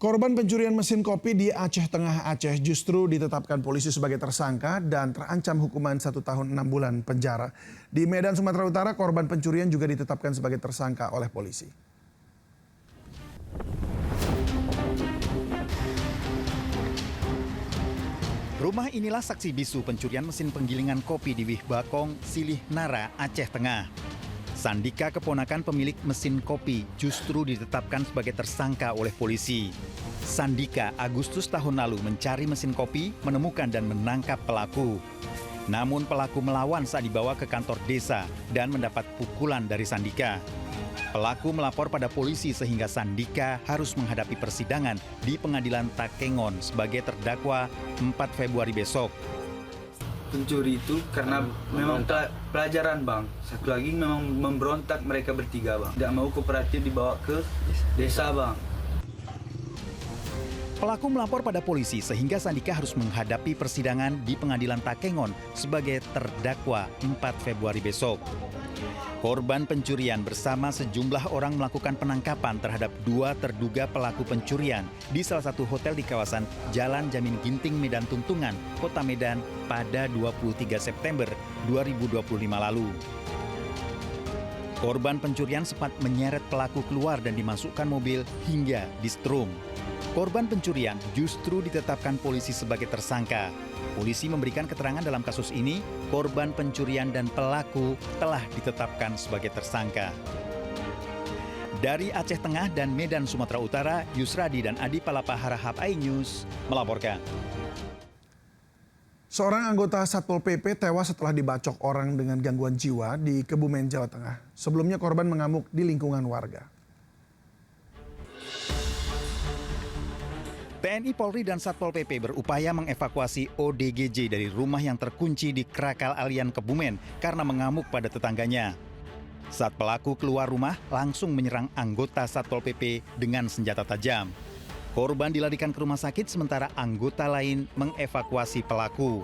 Korban pencurian mesin kopi di Aceh Tengah, Aceh justru ditetapkan polisi sebagai tersangka dan terancam hukuman 1 tahun 6 bulan penjara. Di Medan, Sumatera Utara, korban pencurian juga ditetapkan sebagai tersangka oleh polisi. Rumah inilah saksi bisu pencurian mesin penggilingan kopi di Wih Bakong, Silih Nara, Aceh Tengah. Sandika, keponakan pemilik mesin kopi, justru ditetapkan sebagai tersangka oleh polisi. Sandika Agustus tahun lalu mencari mesin kopi, menemukan dan menangkap pelaku. Namun pelaku melawan saat dibawa ke kantor desa dan mendapat pukulan dari Sandika. Pelaku melapor pada polisi sehingga Sandika harus menghadapi persidangan di Pengadilan Takengon sebagai terdakwa 4 Februari besok. Pencuri itu karena memang pelajaran, Bang. Satu lagi memang memberontak mereka bertiga, Bang. Tidak mau kooperatif dibawa ke desa, Bang. Pelaku melapor pada polisi sehingga Sandika harus menghadapi persidangan di Pengadilan Takengon sebagai terdakwa 4 Februari besok. Korban pencurian bersama sejumlah orang melakukan penangkapan terhadap 2 terduga pelaku pencurian di salah satu hotel di kawasan Jalan Jamin Ginting, Medan Tuntungan, Kota Medan pada 23 September 2025 lalu. Korban pencurian sempat menyeret pelaku keluar dan dimasukkan mobil hingga disetrum. Korban pencurian justru ditetapkan polisi sebagai tersangka. Polisi memberikan keterangan dalam kasus ini, korban pencurian dan pelaku telah ditetapkan sebagai tersangka. Dari Aceh Tengah dan Medan, Sumatera Utara, Yusradi dan Adi Palapa Harahap iNews melaporkan. Seorang anggota Satpol PP tewas setelah dibacok orang dengan gangguan jiwa di Kebumen, Jawa Tengah. Sebelumnya korban mengamuk di lingkungan warga. TNI Polri dan Satpol PP berupaya mengevakuasi ODGJ dari rumah yang terkunci di Krakal Alian Kebumen karena mengamuk pada tetangganya. Saat pelaku keluar rumah, langsung menyerang anggota Satpol PP dengan senjata tajam. Korban dilarikan ke rumah sakit sementara anggota lain mengevakuasi pelaku.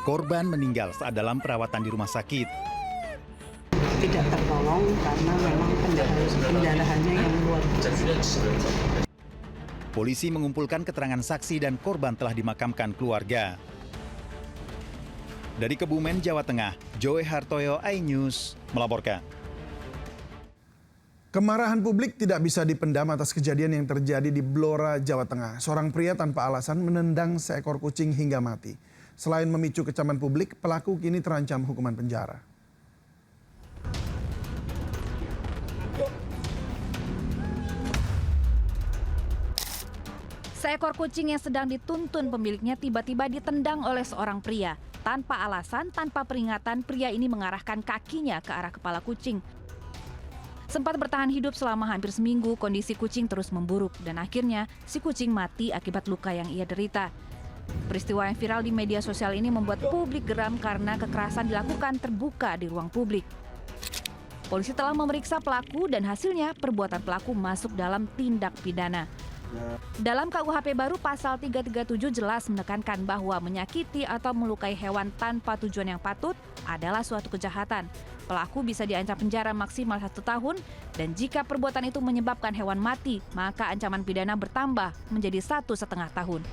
Korban meninggal saat dalam perawatan di rumah sakit. Tidak tertolong karena memang pendarahannya yang luar biasa. Polisi mengumpulkan keterangan saksi dan korban telah dimakamkan keluarga. Dari Kebumen, Jawa Tengah, Joe Hartoyo iNews melaporkan. Kemarahan publik tidak bisa dipendam atas kejadian yang terjadi di Blora, Jawa Tengah. Seorang pria tanpa alasan menendang seekor kucing hingga mati. Selain memicu kecaman publik, pelaku kini terancam hukuman penjara. Seekor kucing yang sedang dituntun pemiliknya tiba-tiba ditendang oleh seorang pria. Tanpa alasan, tanpa peringatan, pria ini mengarahkan kakinya ke arah kepala kucing. Sempat bertahan hidup selama hampir seminggu, kondisi kucing terus memburuk dan akhirnya si kucing mati akibat luka yang ia derita. Peristiwa yang viral di media sosial ini membuat publik geram karena kekerasan dilakukan terbuka di ruang publik. Polisi telah memeriksa pelaku dan hasilnya perbuatan pelaku masuk dalam tindak pidana. Dalam KUHP baru pasal 337 jelas menekankan bahwa menyakiti atau melukai hewan tanpa tujuan yang patut adalah suatu kejahatan. Pelaku bisa diancam penjara maksimal 1 tahun dan jika perbuatan itu menyebabkan hewan mati, maka ancaman pidana bertambah menjadi 1,5 tahun.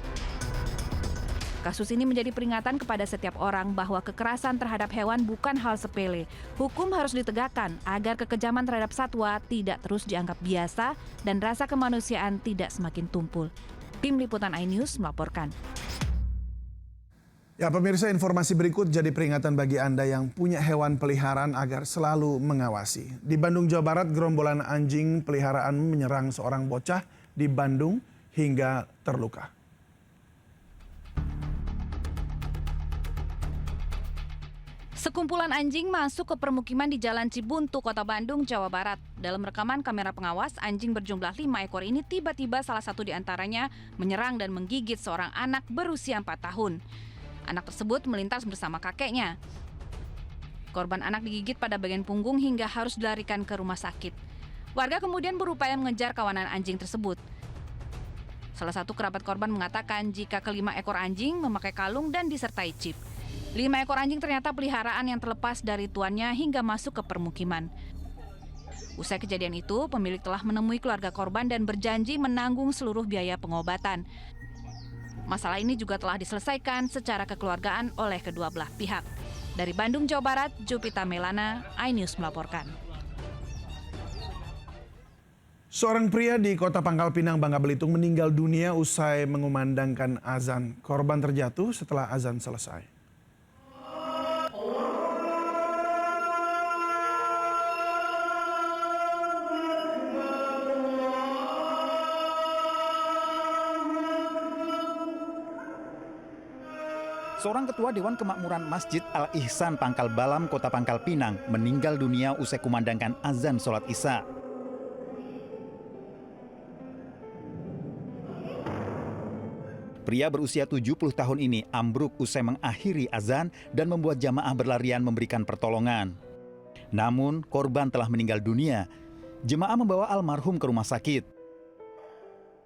Kasus ini menjadi peringatan kepada setiap orang bahwa kekerasan terhadap hewan bukan hal sepele. Hukum harus ditegakkan agar kekejaman terhadap satwa tidak terus dianggap biasa dan rasa kemanusiaan tidak semakin tumpul. Tim Liputan iNews melaporkan. Ya pemirsa, informasi berikut jadi peringatan bagi Anda yang punya hewan peliharaan agar selalu mengawasi. Di Bandung, Jawa Barat, gerombolan anjing peliharaan menyerang seorang bocah di Bandung hingga terluka. Sekumpulan anjing masuk ke permukiman di Jalan Cibuntu, Kota Bandung, Jawa Barat. Dalam rekaman kamera pengawas, anjing berjumlah 5 ekor ini tiba-tiba salah satu di antaranya menyerang dan menggigit seorang anak berusia 4 tahun. Anak tersebut melintas bersama kakeknya. Korban anak digigit pada bagian punggung hingga harus dilarikan ke rumah sakit. Warga kemudian berupaya mengejar kawanan anjing tersebut. Salah satu kerabat korban mengatakan jika kelima ekor anjing memakai kalung dan disertai chip. 5 ekor anjing ternyata peliharaan yang terlepas dari tuannya hingga masuk ke permukiman. Usai kejadian itu, pemilik telah menemui keluarga korban dan berjanji menanggung seluruh biaya pengobatan. Masalah ini juga telah diselesaikan secara kekeluargaan oleh kedua belah pihak. Dari Bandung, Jawa Barat, Jupita Melana, iNews melaporkan. Seorang pria di Kota Pangkal Pinang, Bangka Belitung meninggal dunia usai mengumandangkan azan. Korban terjatuh setelah azan selesai. Seorang ketua Dewan Kemakmuran Masjid Al-Ihsan Pangkal Balam, Kota Pangkal Pinang, meninggal dunia usai kumandangkan azan sholat Isya. Pria berusia 70 tahun ini ambruk usai mengakhiri azan dan membuat jamaah berlarian memberikan pertolongan. Namun, korban telah meninggal dunia. Jemaah membawa almarhum ke rumah sakit.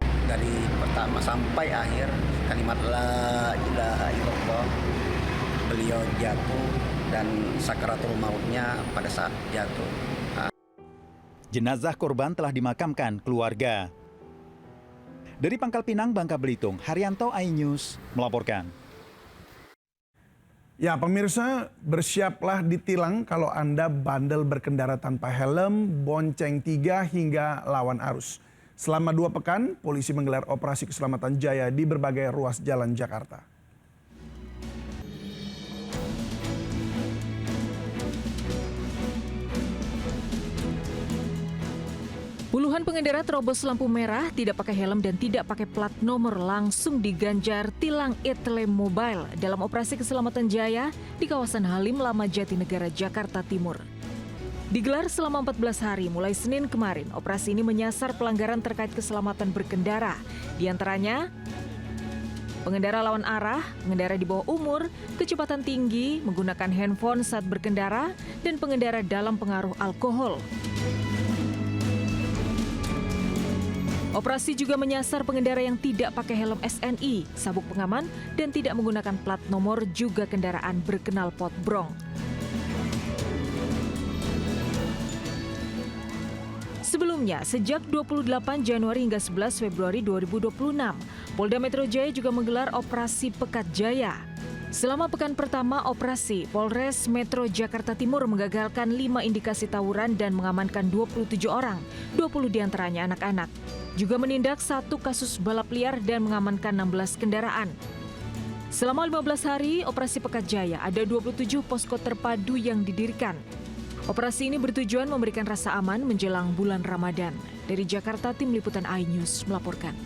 Dari pertama sampai akhir kalimat la ilaha illallah, beliau jatuh dan sakaratul mautnya pada saat jatuh. Jenazah korban telah dimakamkan keluarga. Dari Pangkal Pinang, Bangka Belitung, Haryanto, iNews melaporkan. Ya, pemirsa, bersiaplah ditilang kalau Anda bandel berkendara tanpa helm, bonceng 3 hingga lawan arus. Selama 2 pekan, polisi menggelar operasi keselamatan jaya di berbagai ruas jalan Jakarta. Puluhan pengendara terobos lampu merah, tidak pakai helm dan tidak pakai plat nomor langsung diganjar tilang etle mobile dalam operasi keselamatan jaya di kawasan Halim Lama Jatinegara, Jakarta Timur. Digelar selama 14 hari mulai Senin kemarin, operasi ini menyasar pelanggaran terkait keselamatan berkendara. Di antaranya, pengendara lawan arah, pengendara di bawah umur, kecepatan tinggi, menggunakan handphone saat berkendara, dan pengendara dalam pengaruh alkohol. Operasi juga menyasar pengendara yang tidak pakai helm SNI, sabuk pengaman, dan tidak menggunakan plat nomor juga kendaraan berkenal pot brong. Sebelumnya, sejak 28 Januari hingga 11 Februari 2026, Polda Metro Jaya juga menggelar operasi Pekat Jaya. Selama pekan pertama operasi, Polres Metro Jakarta Timur menggagalkan 5 indikasi tawuran dan mengamankan 27 orang, 20 diantaranya anak-anak. Juga menindak 1 kasus balap liar dan mengamankan 16 kendaraan. Selama 15 hari operasi Pekat Jaya, ada 27 posko terpadu yang didirikan. Operasi ini bertujuan memberikan rasa aman menjelang bulan Ramadan. Dari Jakarta, Tim Liputan iNews melaporkan.